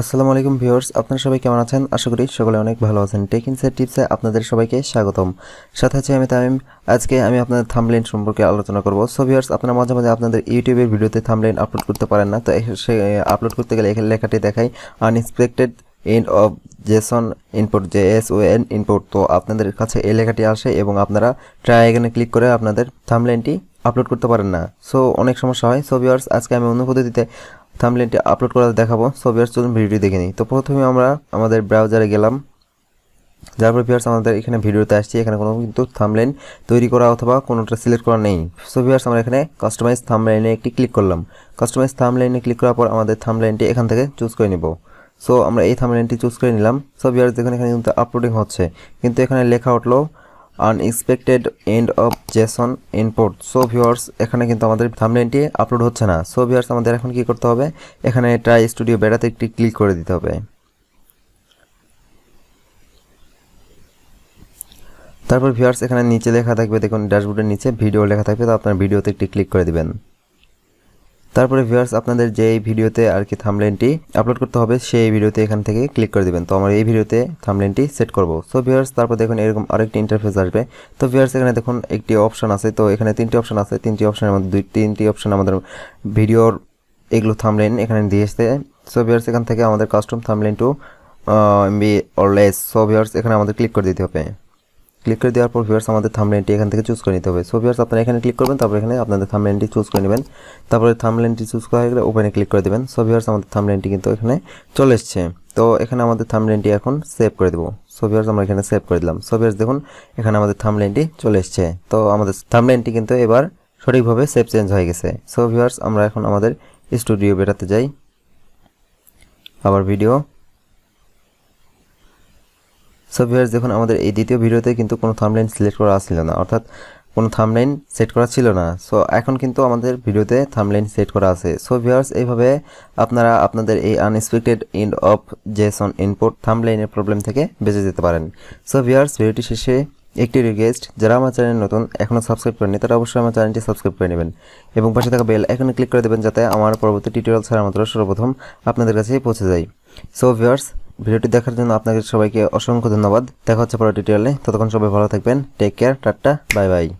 আসসালামু আলাইকুম ভিউয়ার্স, আপনারা সবাই কেমন আছেন? আশা করি সকলে অনেক ভালো আছেন। টেক ইনসাইট টিপসে আপনাদের সবাইকে স্বাগতম। সাথে আছি আমি তামিম। আজকে আমি আপনাদের থাম্বনেইল সম্পর্কে আলোচনা করব। সো ভিউয়ার্স, আপনারা মাঝে মাঝে আপনাদের ইউটিউবের ভিডিওতে থাম্বনেইল আপলোড করতে পারেন না, তো সে আপলোড করতে গেলে এখানে লেখাটি দেখায় unexpected end of JSON input, JSON input. তো আপনাদের কাছে এই লেখাটি আসে এবং আপনারা ট্রাই এখানে ক্লিক করে আপনাদের থাম্বনেইলটি আপলোড করতে পারেন না। সো অনেক সমস্যা হয়। সো ভিউয়ার্স, আজকে আমি অন্য পদ্ধতিতে থাম্বনেইলটি আপলোড করা দেখাবো। সো ভিউয়ার্স, চলুন ভিডিওটি দেখে নিই। তো প্রথমে আমরা আমাদের ব্রাউজারে গেলাম, যারপর ভিউয়ার্স আমাদের এখানে ভিডিওতে আসছি। এখানে কোনো কিন্তু থাম্বনেইল তৈরি করা অথবা কোনোটা সিলেক্ট করা নেই। সো ভিউয়ার্স, আমরা এখানে কাস্টমাইজ থাম্বনেইলে একটি ক্লিক করলাম। কাস্টমাইজ থাম্বনেইলে ক্লিক করার পর আমাদের থাম্বনেইলটি এখান থেকে চুজ করে নিব। সো আমরা এই থাম্বনেইলটি চুজ করে নিলাম। সো ভিউয়ার্স, দেখুন এখানে কিন্তু আপলোডিং হচ্ছে, কিন্তু এখানে লেখা উঠলো unexpected end of JSON input. So viewers, এখানে কিন্তু আমাদের থাম্বনেইলটি আপলোড হচ্ছে না। সো ভিউয়ার্স, আমাদের এখন কি করতে হবে? এখানে ট্রাই স্টুডিও বেটাতে একটি ক্লিক করে দিতে হবে। তারপর ভিউয়ার্স, এখানে নিচে লেখা থাকবে, দেখুন ড্যাশবোর্ডের নিচে ভিডিও লেখা থাকবে, তো আপনার ভিডিওতে একটি ক্লিক করে দিবেন। তারপরে ভিউয়ার্স, আপনাদের যে ভিডিওতে আর কি থাম্বনেইলটি আপলোড করতে হবে সেই ভিডিওতে এখান থেকে ক্লিক করে দিবেন। তো আমরা এই ভিডিওতে থাম্বনেইলটি সেট করব। সো ভিউয়ার্স, তারপর দেখুন এরকম আরেকটি ইন্টারফেস আসবে। তো ভিউয়ার্স, এখানে দেখুন একটি অপশন আছে। তো এখানে তিনটি অপশন আছে। তিনটি অপশনের মধ্যে তিনটি অপশন আমাদের ভিডিওর এগুলো থাম্বনেইল এখানে দিয়ে আসতে। সো ভিউয়ার্স, এখান থেকে আমাদের custom thumbnail two MB or less. So viewers, এখানে আমাদের ক্লিক করে দিতে হবে। ক্লিক করে দেওয়ার পর ভিউয়ার্স, আমাদের থাম্বনেইলটি এখান থেকে চুজ করে নিতে হবে। সো ভিউয়ার্স, আপনারা এখানে ক্লিক করবেন, তারপর এখানে আপনাদের থাম্বনেইলটি চুজ করে নেবেন। তারপরে থাম্বনেইলটি চুজ করা হয়ে গেলে ওপেনে ক্লিক করে দেবেন। সো ভিউয়ার্স, আমাদের থাম্বনেইলটি কিন্তু এখানে চলে এসেছে। তো এখানে আমাদের থাম্বনেইলটি এখন সেভ করে দেবো। সো ভিউয়ার্স, আমরা এখানে সেভ করে দিলাম। সো ভিউয়ার্স, দেখুন এখানে আমাদের থাম্বনেইলটি চলে এসেছে। তো আমাদের থাম্বনেইলটি কিন্তু এবার সঠিকভাবে সেভ চেঞ্জ হয়ে গেছে। সো ভিউয়ার্স, আমরা এখন আমাদের স্টুডিও বেটাতে যাই, আবার ভিডিও। সো ভিউয়ার্স, দেখুন আমাদের এই দ্বিতীয় ভিডিওতে কিন্তু কোনো থাম্বনেইল সিলেক্ট করা ছিল না, অর্থাৎ কোনো থাম্বনেইল সেট করা ছিল না। সো এখন কিন্তু আমাদের ভিডিওতে থাম্বনেইল সেট করা আছে। সো ভিউয়ার্স, এইভাবে আপনারা আপনাদের এই unexpected end of JSON input থাম্বনেইলের প্রবলেম থেকে বেঁচে যেতে পারেন। সো ভিউয়ার্স, ভিডিওটি শেষে একটি রিকোয়েস্ট, যারা আমার চ্যানেল নতুন এখনও সাবস্ক্রাইব করেনি তারা অবশ্যই আমার চ্যানেলটি সাবস্ক্রাইব করে নেবেন এবং পাশে থাকা বেল আইকনে ক্লিক করে দেবেন, যাতে আমার পরবর্তী টিউটোরিয়াল ছাড়া মাত্র সর্বপ্রথম আপনাদের কাছে পৌঁছে যায়। সো ভিউয়ার্স, ভিডিওটি দেখার জন্য আপনাদের সবাইকে অসংখ্য ধন্যবাদ। দেখা হচ্ছে পরের টিউটোরিয়ালে। ততক্ষণ সবাই ভালো থাকবেন। Take care, tata, bye by.